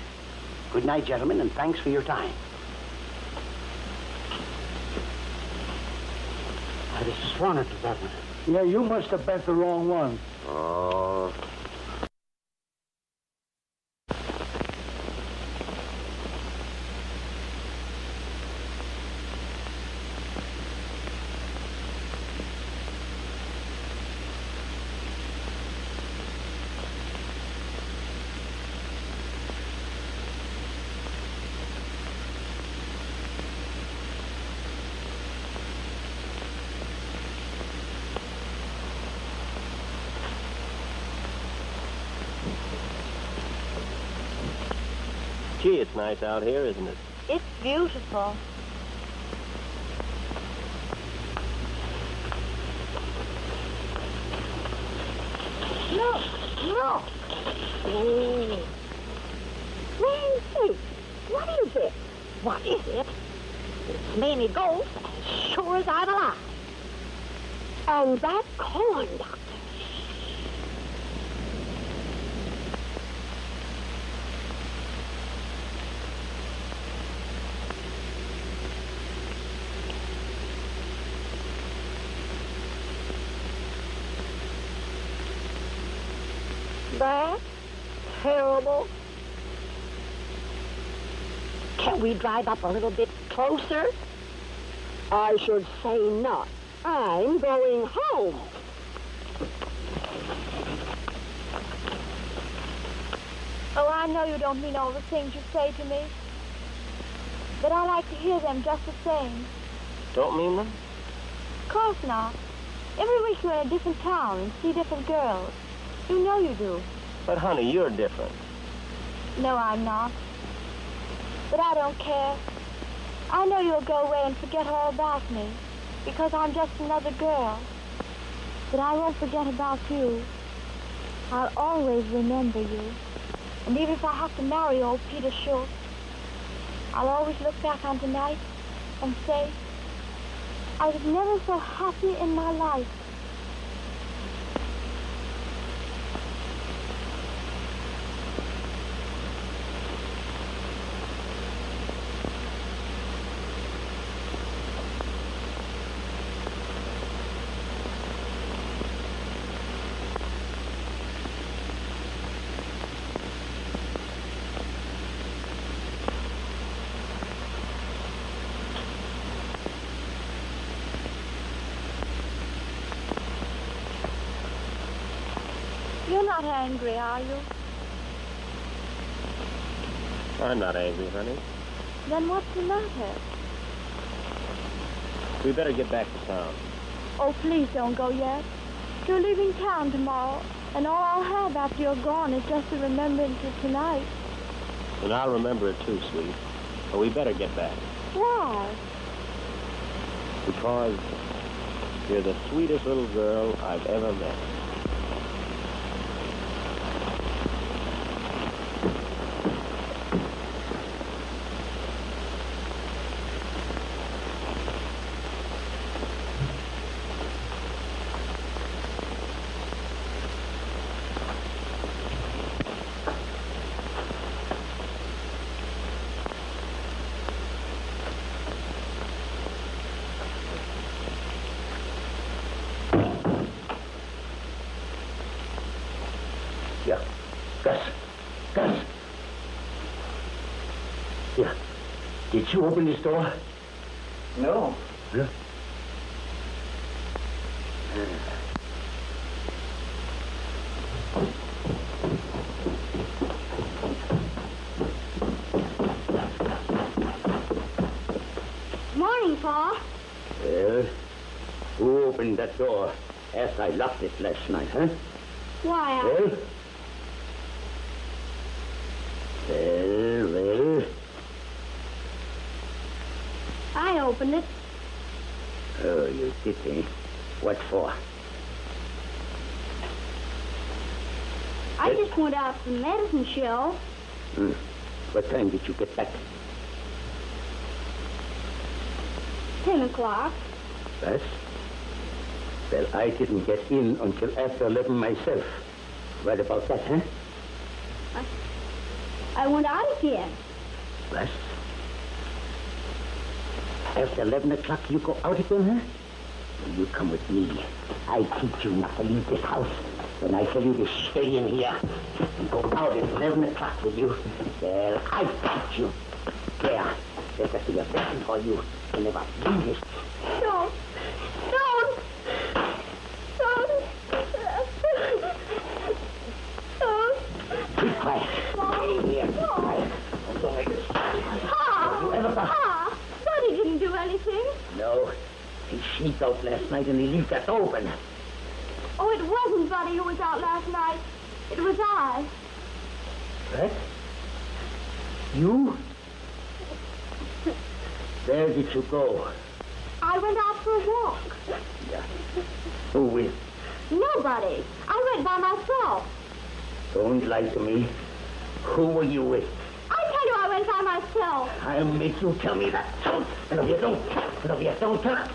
C: Good night, gentlemen, and thanks for your time. I just sworn it was that one.
E: Yeah, you must have bet the wrong one.
C: Oh.
E: Gee, it's nice out here, isn't it?
A: It's beautiful. Look, look. Hey. Hey, what is it? What is it? It's Mamie Ghost, as sure as I'm alive. And that corn doctor. That's terrible. Can we drive up a little bit closer? I should say not. I'm going home.
H: Oh, I know you don't mean all the things you say to me. But I like to hear them just the same.
E: Don't mean them?
H: Of course not. Every week you're in a different town and see different girls. You know you do.
E: But, honey, you're different.
H: No, I'm not. But I don't care. I know you'll go away and forget all about me, because I'm just another girl. But I won't forget about you. I'll always remember you. And even if I have to marry old Peter Schultz, I'll always look back on tonight and say, I was never so happy in my life. You're not angry, are you?
D: I'm not angry, honey.
H: Then what's the matter?
D: We better get back to town.
H: Oh, please don't go yet. You're leaving town tomorrow, and all I'll have after you're gone is just a remembrance of tonight.
D: And I'll remember it too, sweet. But we better get back.
H: Why?
D: Because you're the sweetest little girl I've ever met.
C: Yeah. Gus. Yeah. Did you open this door?
E: No.
C: Yeah.
A: Morning, Pa.
C: Well, who opened that door after I locked it last night, huh?
A: Why,
C: Well.
A: I opened it.
C: Oh, you did, eh? What for?
A: I just went out to the medicine show.
C: What time did you get back?
A: 10 o'clock.
C: Yes? Well, I didn't get in until after 11 myself. What about that, huh?
A: I went out again.
C: What? After 11 o'clock, you go out again, huh? Well, you come with me. I teach you not to leave this house. When I tell you to stay in here and go out at 11 o'clock with you, well, I teach you. There, there's be a blessing for you. You never leave this.
A: Don't.
C: Be quiet. Here, quiet. Don't make this.
A: Pa, Buddy didn't do anything.
C: No, he sneaked out last night and he left that open.
A: Oh, it wasn't Buddy who was out last night. It was I.
C: What? You? Where did you go?
A: I went out for a walk.
C: Yeah. Who with?
A: Nobody. I went by myself.
C: Don't lie to me. Who were you with?
A: I tell you I went by myself.
C: I'll make you tell me that. And if you don't tell.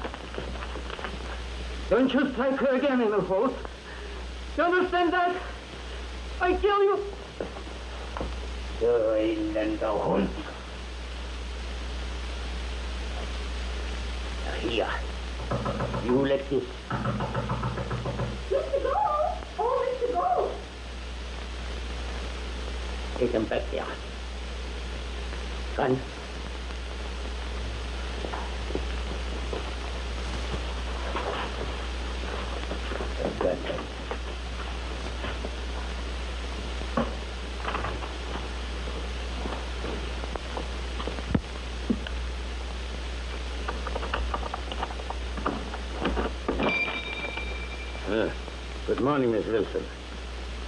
E: Don't you strike her again, little folks. You understand that? I kill you.
C: So elender Hund. Here. You let this.
A: Mr. Gold. Oh, Mr. Gold.
C: Take him back there. Gun. Good. Good morning, Miss Wilson.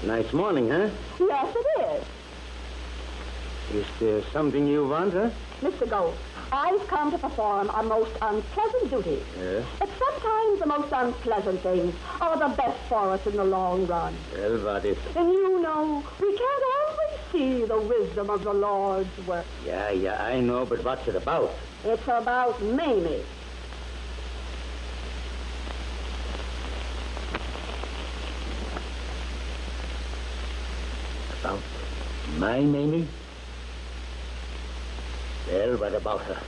C: Nice morning, huh?
A: Yes, it is.
C: Is there something you want, huh?
A: Mr. Gold, I've come to perform a most unpleasant duty.
C: Yes?
A: But sometimes the most unpleasant things are the best for us in the long run.
C: Well, what is it?
A: And you know, we can't always see the wisdom of the Lord's work.
C: Yeah, I know, but what's it about?
A: It's about Mamie.
C: About my Mamie? Well, what about her?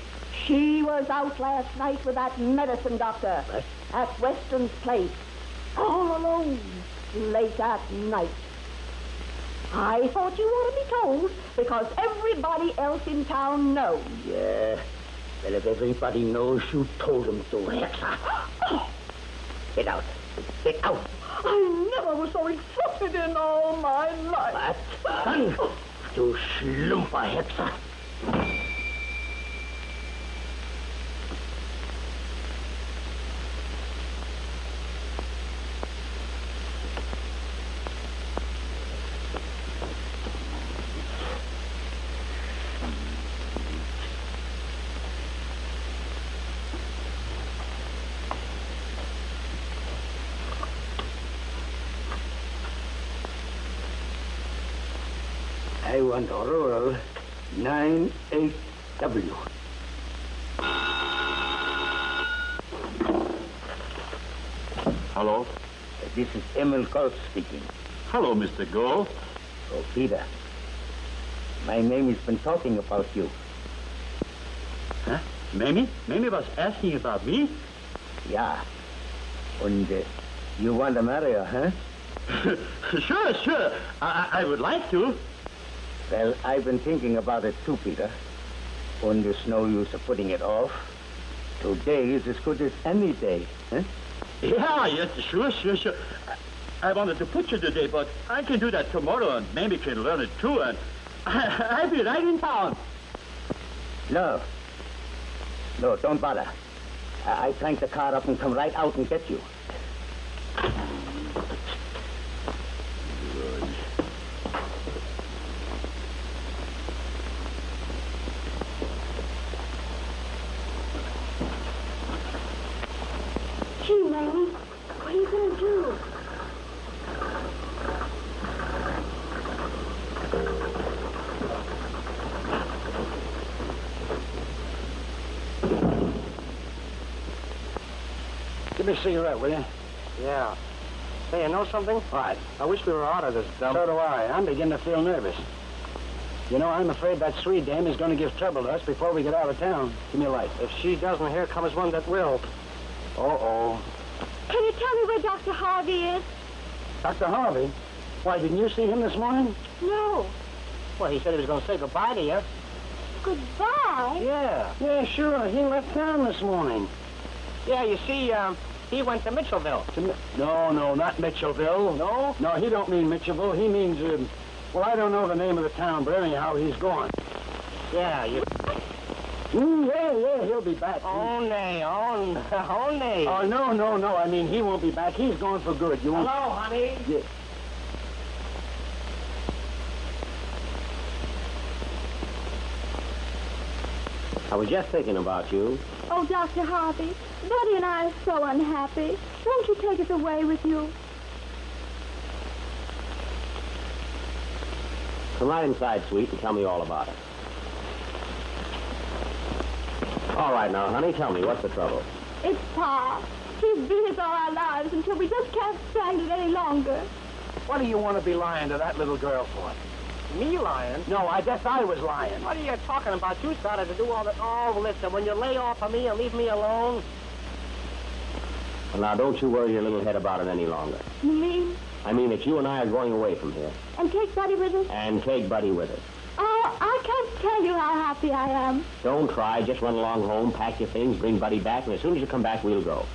A: She was out last night with that medicine doctor
C: What?
A: at Weston's place, all alone, late at night. I thought you ought to be told because everybody else in town knows.
C: Yeah. Well, if everybody knows you told them so, Hexa. Get out. Get out.
A: I never was so excited in all my life.
C: What? Son, you slumper, Hexa. I want Aurora 98W.
F: Hello?
C: This is Emil Galt speaking.
F: Hello, Mr. Gold.
C: Oh, Peter. My name has been talking about you.
F: Huh? Mamie? Mamie was asking about me?
C: Yeah. And you want to marry her, huh?
F: Sure. I would like to.
C: Well, I've been thinking about it too, Peter. And there's no use of putting it off. Today is as good as any day, huh?
F: Yeah, yes, sure. I wanted to put you today, but I can do that tomorrow, and Mamie can learn it too, and I'll be right in town.
C: No, don't bother. I crank the car up and come right out and get you.
A: Gee, Mamie, what are you going to do?
G: Give me a cigarette, will you?
E: Yeah. Say, you know something?
G: What?
E: I wish we were out of this dump.
G: So do I. I'm beginning to feel nervous. You know, I'm afraid that Swede dame is going to give trouble to us before we get out of town. Give me a light.
E: If she doesn't, here comes one that will.
G: Uh-oh.
H: Can you tell me where Dr. Harvey is?
G: Dr. Harvey? Why, didn't you see him this morning?
H: No.
E: Well, he said he was going to say goodbye to you.
H: Goodbye?
E: Yeah.
G: Yeah, sure. He left town this morning.
E: Yeah, you see, he went to Mitchellville.
G: No, not Mitchellville.
E: No?
G: No, he don't mean Mitchellville. He means, well, I don't know the name of the town, but anyhow, he's gone.
E: Yeah, you...
G: Yeah, he'll be back.
E: Oh, nay.
G: Oh, no. I mean, he won't be back. He's gone for good. You won't...
E: Hello, honey.
G: Yeah.
D: I was just thinking about you.
H: Oh, Dr. Harvey, Buddy and I are so unhappy. Won't you take us away with you?
D: Come right inside, sweet, and tell me all about it. All right, now, honey, tell me, what's the trouble?
H: It's Pa. He's beat us all our lives until we just can't stand it any longer.
G: What do you want to be lying to that little girl for?
E: Me lying?
G: No, I guess I was lying.
E: What are you talking about? You started to do all that. Oh, listen, when you lay off of me and leave me alone...
D: Well, now, don't you worry your little head about it any longer.
H: You mean?
D: I mean that you and I are going away from here.
H: And take Buddy with us?
D: And take Buddy with us.
H: Oh, I can't tell you how happy I am.
D: Don't try. Just run along home, pack your things, bring Buddy back, and as soon as you come back, we'll go.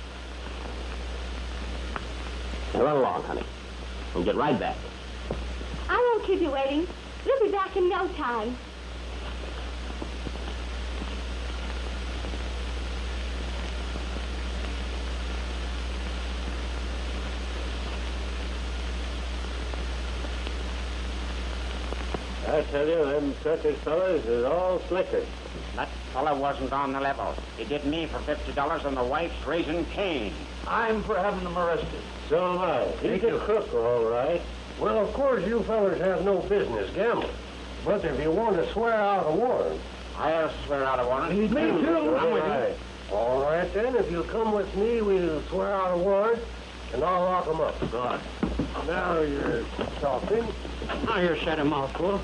D: Now, run along, honey. We'll get right back.
H: I won't keep you waiting. We'll be back in no time.
D: I tell you, them circus fellas is all slickers.
B: That fella wasn't on the level. He did me for $50 and the wife's raising cane.
G: I'm for having them arrested.
D: So am I. He's a crook, all right. Well, of course, you fellas have no business gambling. But if you want to swear out a warrant...
B: I'll swear out a warrant.
G: Me too. I'm with you.
D: All right, then. If you'll come with me, we'll swear out a warrant, and I'll lock 'em up.
B: Good.
D: Now you're talking.
B: Now you said a mouthful.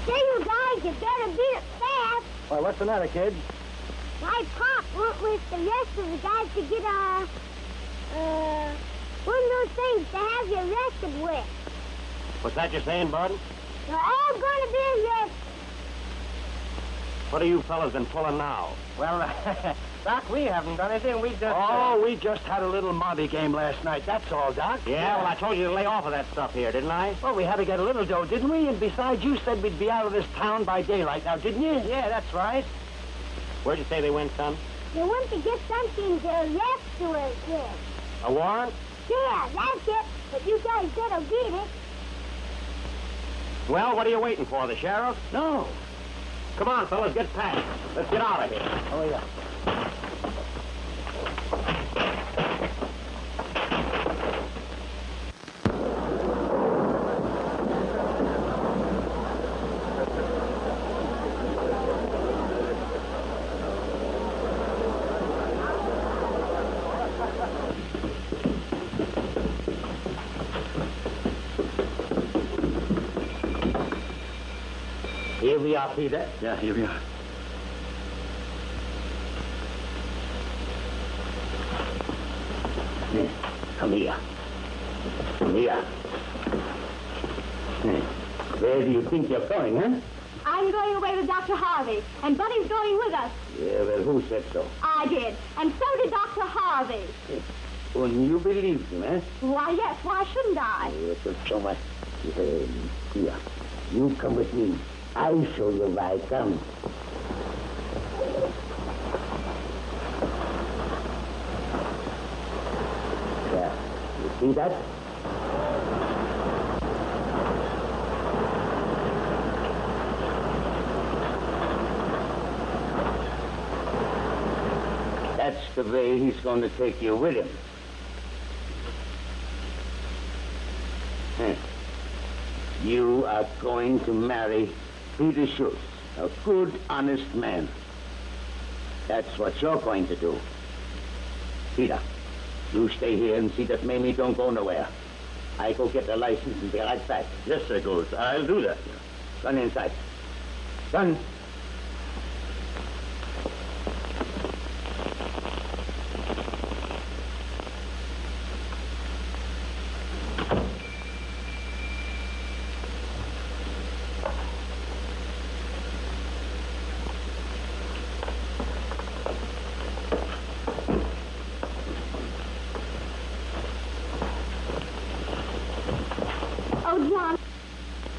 A: Say, you guys, you better beat it fast.
G: Well, what's the matter, kid?
A: My pop went with the rest of the guys to get one of those things to have you arrested with.
D: What's that you're saying, Bud?
A: They're all going to be arrested.
D: What have you fellas been pulling now?
E: Well, Doc, we haven't done anything. We just...
G: Oh, we just had a little Monte game last night. That's all, Doc.
D: Yeah, well, I told you to lay off of that stuff here, didn't I?
G: Well, we had to get a little dough, didn't we? And besides, you said we'd be out of this town by daylight now, didn't you?
E: Yeah, that's right.
D: Where'd you say they went, son?
A: They went to get something to arrest you with.
D: A warrant?
A: Yeah, that's it. But you guys better beat it.
D: Well, what are you waiting for, the sheriff?
G: No.
D: Come on, fellas, get packed. Let's get out of here.
G: Oh, yeah.
B: Here we are, Peter.
F: Yeah, here we are.
B: Come here. Come here. Where do you think you're going, huh?
A: I'm going away with Dr. Harvey, and Buddy's going with us.
B: Yeah, well, who said so?
A: I did, and so did Dr. Harvey.
B: And you believed him, eh?
A: Why, yes, why shouldn't I?
B: Well, so much. Here, you come with me. I'll show you where I come. Yeah, you see that? That's the way he's going to take you with him. You are going to marry Peter Schultz, a good, honest man. That's what you're going to do. Peter, you stay here and see that Mamie don't go nowhere. I go get the license and be right back.
F: Yes, sir, Ghost. I'll do that.
B: Run inside. Run.
A: Oh, John.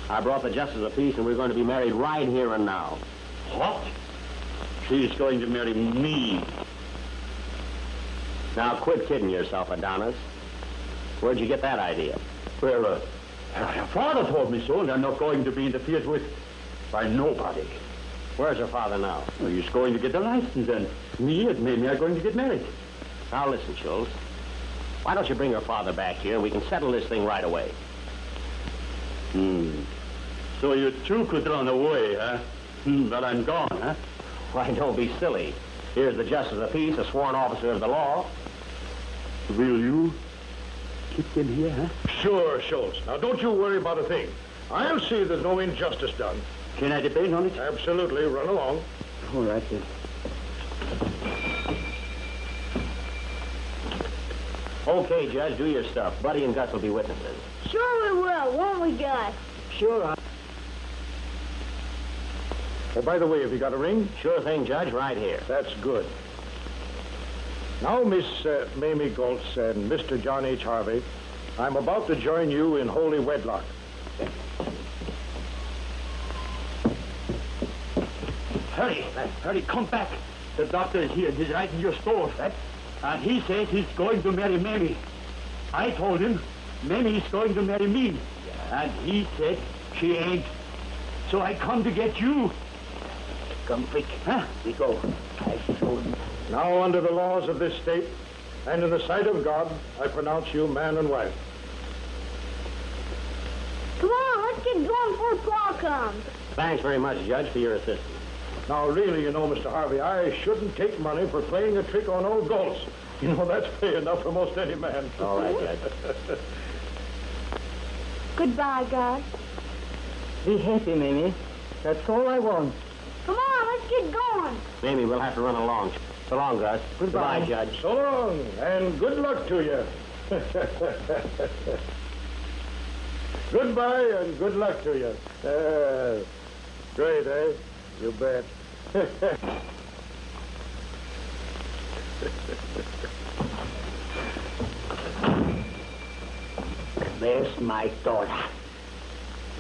D: I brought the justice of peace, and we're going to be married right here and now.
F: What? She's going to marry me.
D: Now, quit kidding yourself, Adonis. Where'd you get that idea?
F: Well, her father told me so, and I'm not going to be interfered with by nobody.
D: Where's her father now?
F: Well, he's going to get the license, and me and Mamie are going to get married.
D: Now, listen, Schultz. Why don't you bring her father back here, and we can settle this thing right away.
F: So you two could run away, huh? But I'm gone, huh?
D: Why, don't be silly. Here's the justice of peace, a sworn officer of the law.
F: Will you keep them here, huh?
G: Sure, Schultz. Now, don't you worry about a thing. I'll see there's no injustice done.
F: Can I depend on it?
G: Absolutely. Run along.
F: All right, then.
D: Okay, Judge, do your stuff. Buddy and Gus will be witnesses.
A: Sure we will, won't we, Gus?
D: Sure.
G: Oh, by the way, have you got a ring?
D: Sure thing, Judge, right here.
G: That's good. Now, Miss Mamie Goltz and Mr. John H. Harvey, I'm about to join you in holy wedlock.
F: Hurry, come back. The doctor is here. He's right in your store. What? And he says he's going to marry Mamie. I told him Mamie's going to marry me. Yeah. And he said she ain't. So I come to get you.
B: Come quick. Huh? We go. I showed him.
G: Now, under the laws of this state, and in the sight of God, I pronounce you man and wife.
A: Come on, let's get going before Paul comes.
D: Thanks very much, Judge, for your assistance.
G: Now, really, you know, Mr. Harvey, I shouldn't take money for playing a trick on old Gulch. You know, that's pay enough for most any man.
D: All right, Judge.
H: Goodbye, God.
E: Be happy, Mamie. That's all I want.
A: Come on, let's get going.
D: Mamie, we'll have to run along. So long, Gus.
E: Goodbye.
D: Goodbye, Judge.
G: So long, and good luck to you. Goodbye, and good luck to you. Great, eh? You bet.
B: Where's my daughter?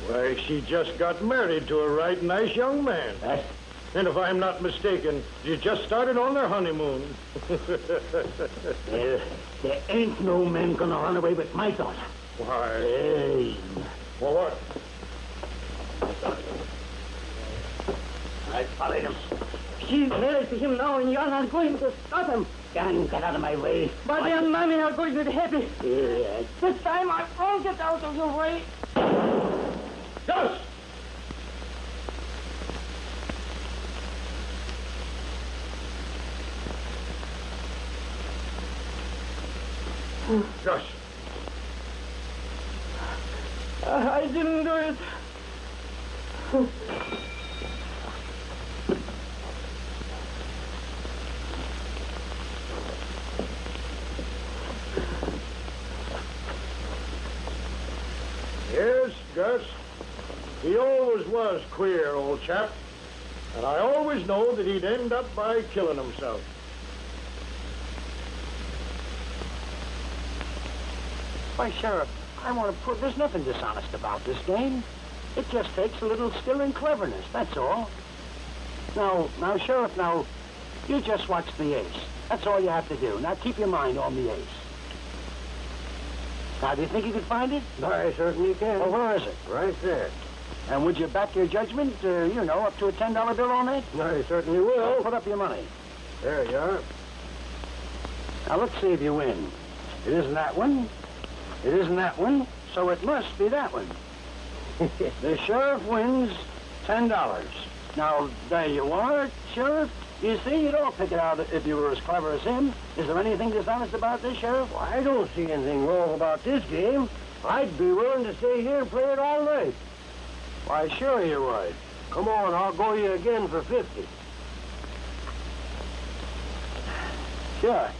G: Why, she just got married to a right nice young man.
B: What?
G: And if I'm not mistaken, you just started on their honeymoon.
B: Well, there ain't no man gonna run away with my daughter.
G: Why?
B: Hey.
G: Well, what?
B: I followed him.
E: She's married to him now, and you're not going to stop him.
B: Dan, get out of my way.
E: But then Mommy are going to be happy.
B: Yeah.
E: This time I won't get out of your way.
G: Gus! Gus.
E: I didn't do it.
G: Yes, Gus. He always was queer, old chap. And I always know that he'd end up by killing himself.
D: Why, Sheriff, I want to prove there's nothing dishonest about this game. It just takes a little skill and cleverness, that's all. Now, Sheriff, you just watch the ace. That's all you have to do. Now, keep your mind on the ace. Now, do you think you can find it?
G: I certainly can.
D: Well, where is it?
G: Right there.
D: And would you back your judgment, up to a $10 bill on that?
G: I certainly
D: Well,
G: will.
D: put up your money.
G: There you are.
D: Now, let's see if you win. It isn't that one. It isn't that one, so it must be that one. The sheriff wins $10. Now, there you are, Sheriff. You see, you'd all pick it out if you were as clever as him. Is there anything dishonest about this, Sheriff?
G: Well, I don't see anything wrong about this game. I'd be willing to stay here and play it all night.
D: Why, sure you would.
G: Come on, I'll go you again for 50.
D: Sure.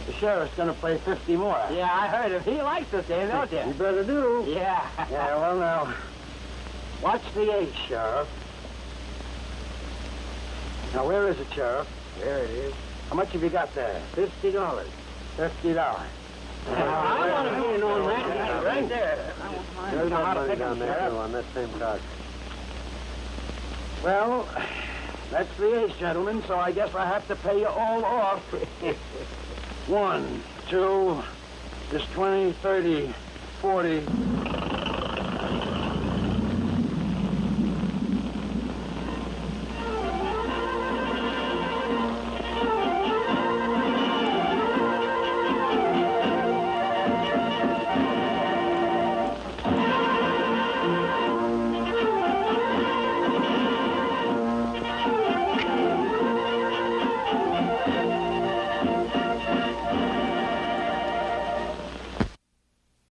D: The sheriff's going to play 50 more.
E: Yeah, I heard him. He likes this game, don't
G: You
E: you?
G: better do.
E: Yeah.
D: Yeah, well, now, watch the ace, Sheriff. Now, where is it, Sheriff?
G: There it is.
D: How much have you got there?
G: $50.
D: $50.
E: I want to be on that.
D: Right there.
G: There's
D: know how to
G: money
D: pick
G: down
D: them,
G: there,
D: Sheriff.
G: too, on that same card.
D: Well, that's the ace, gentlemen, so I guess I have to pay you all off. 1, 2, just 20, 30, 40,